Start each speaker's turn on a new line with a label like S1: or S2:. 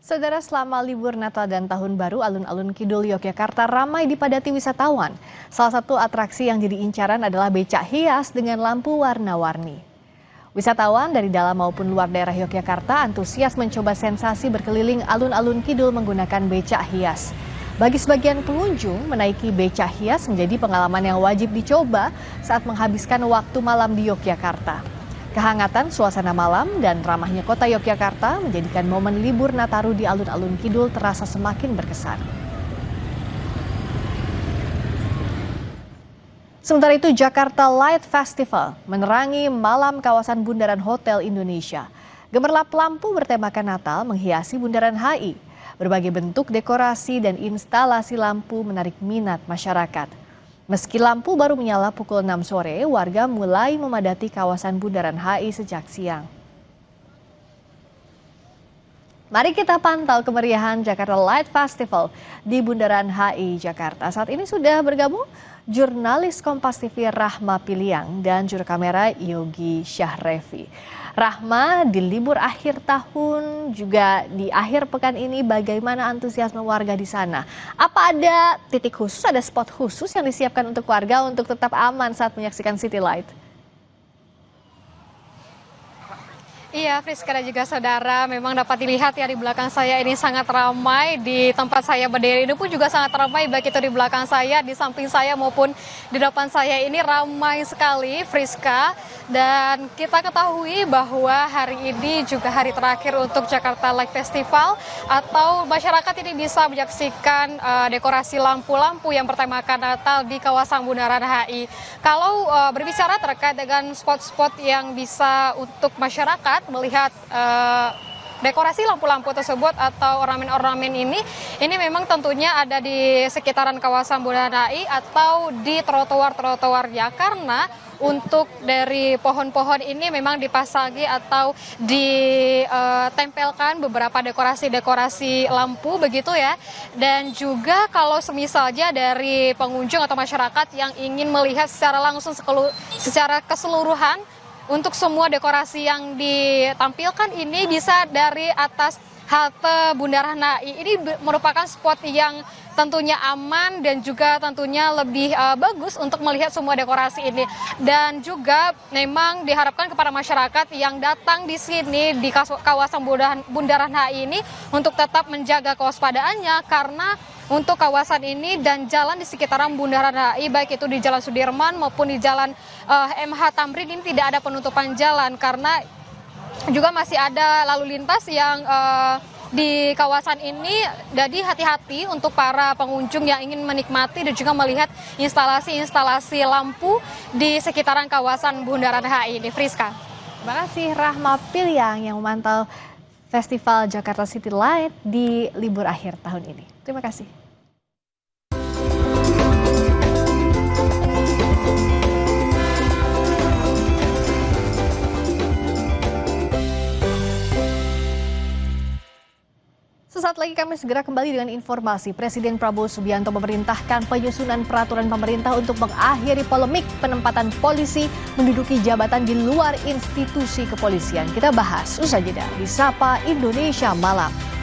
S1: Saudara, selama libur Natal dan Tahun Baru, alun-alun Kidul Yogyakarta ramai dipadati wisatawan. Salah satu atraksi yang jadi incaran adalah becak hias dengan lampu warna-warni. Wisatawan dari dalam maupun luar daerah Yogyakarta antusias mencoba sensasi berkeliling alun-alun Kidul menggunakan becak hias. Bagi sebagian pengunjung, menaiki becak hias menjadi pengalaman yang wajib dicoba saat menghabiskan waktu malam di Yogyakarta. Kehangatan suasana malam dan ramahnya kota Yogyakarta menjadikan momen libur Nataru di alun-alun Kidul terasa semakin berkesan. Sementara itu, Jakarta Light Festival menerangi malam kawasan Bundaran Hotel Indonesia. Gemerlap lampu bertemakan Natal menghiasi Bundaran HI. Berbagai bentuk dekorasi dan instalasi lampu menarik minat masyarakat. Meski lampu baru menyala pukul 6 sore, warga mulai memadati kawasan Bundaran HI sejak siang. Mari kita pantau kemeriahan Jakarta Light Festival di Bundaran HI Jakarta. Saat ini sudah bergabung jurnalis Kompas TV Rahma Piliang dan juru kamera Yogi Syahrevi. Rahma, di libur akhir tahun juga di akhir pekan ini bagaimana antusiasme warga di sana? Apa ada titik khusus, ada spot khusus yang disiapkan untuk warga untuk tetap aman saat menyaksikan City Light?
S2: Iya, Friska dan juga saudara, memang dapat dilihat ya di belakang saya ini sangat ramai. Di tempat saya berdiri ini pun juga sangat ramai, baik itu di belakang saya, di samping saya maupun di depan saya ini ramai sekali, Friska. Dan kita ketahui bahwa hari ini juga hari terakhir untuk Jakarta Light Festival, atau masyarakat ini bisa menyaksikan dekorasi lampu-lampu yang bertemakan Natal di kawasan Bundaran HI. Kalau berbicara terkait dengan spot-spot yang bisa untuk masyarakat melihat dekorasi lampu-lampu tersebut atau ornamen-ornamen ini memang tentunya ada di sekitaran kawasan Bundaran HI atau di trotoar-trotoarnya, karena untuk dari pohon-pohon ini memang dipasangi atau ditempelkan beberapa dekorasi-dekorasi lampu begitu ya. Dan juga kalau semisalnya dari pengunjung atau masyarakat yang ingin melihat secara langsung secara keseluruhan untuk semua dekorasi yang ditampilkan ini bisa dari atas halte Bundaran HI. Ini merupakan spot yang tentunya aman dan juga tentunya lebih bagus untuk melihat semua dekorasi ini. Dan juga memang diharapkan kepada masyarakat yang datang di sini di kawasan Bundaran HI ini untuk tetap menjaga kewaspadaannya, karena untuk kawasan ini dan jalan di sekitaran Bundaran HI, baik itu di Jalan Sudirman maupun di Jalan MH Tamrin, ini tidak ada penutupan jalan karena juga masih ada lalu lintas yang di kawasan ini. Jadi hati-hati untuk para pengunjung yang ingin menikmati dan juga melihat instalasi-instalasi lampu di sekitaran kawasan Bundaran HI ini. Friska.
S1: Terima kasih Rahma Piliang yang memantau Festival Jakarta City Light di libur akhir tahun ini. Terima kasih. Sesaat lagi kami segera kembali dengan informasi. Presiden Prabowo Subianto memerintahkan penyusunan peraturan pemerintah untuk mengakhiri polemik penempatan polisi menduduki jabatan di luar institusi kepolisian. Kita bahas usai jeda di Sapa Indonesia Malam.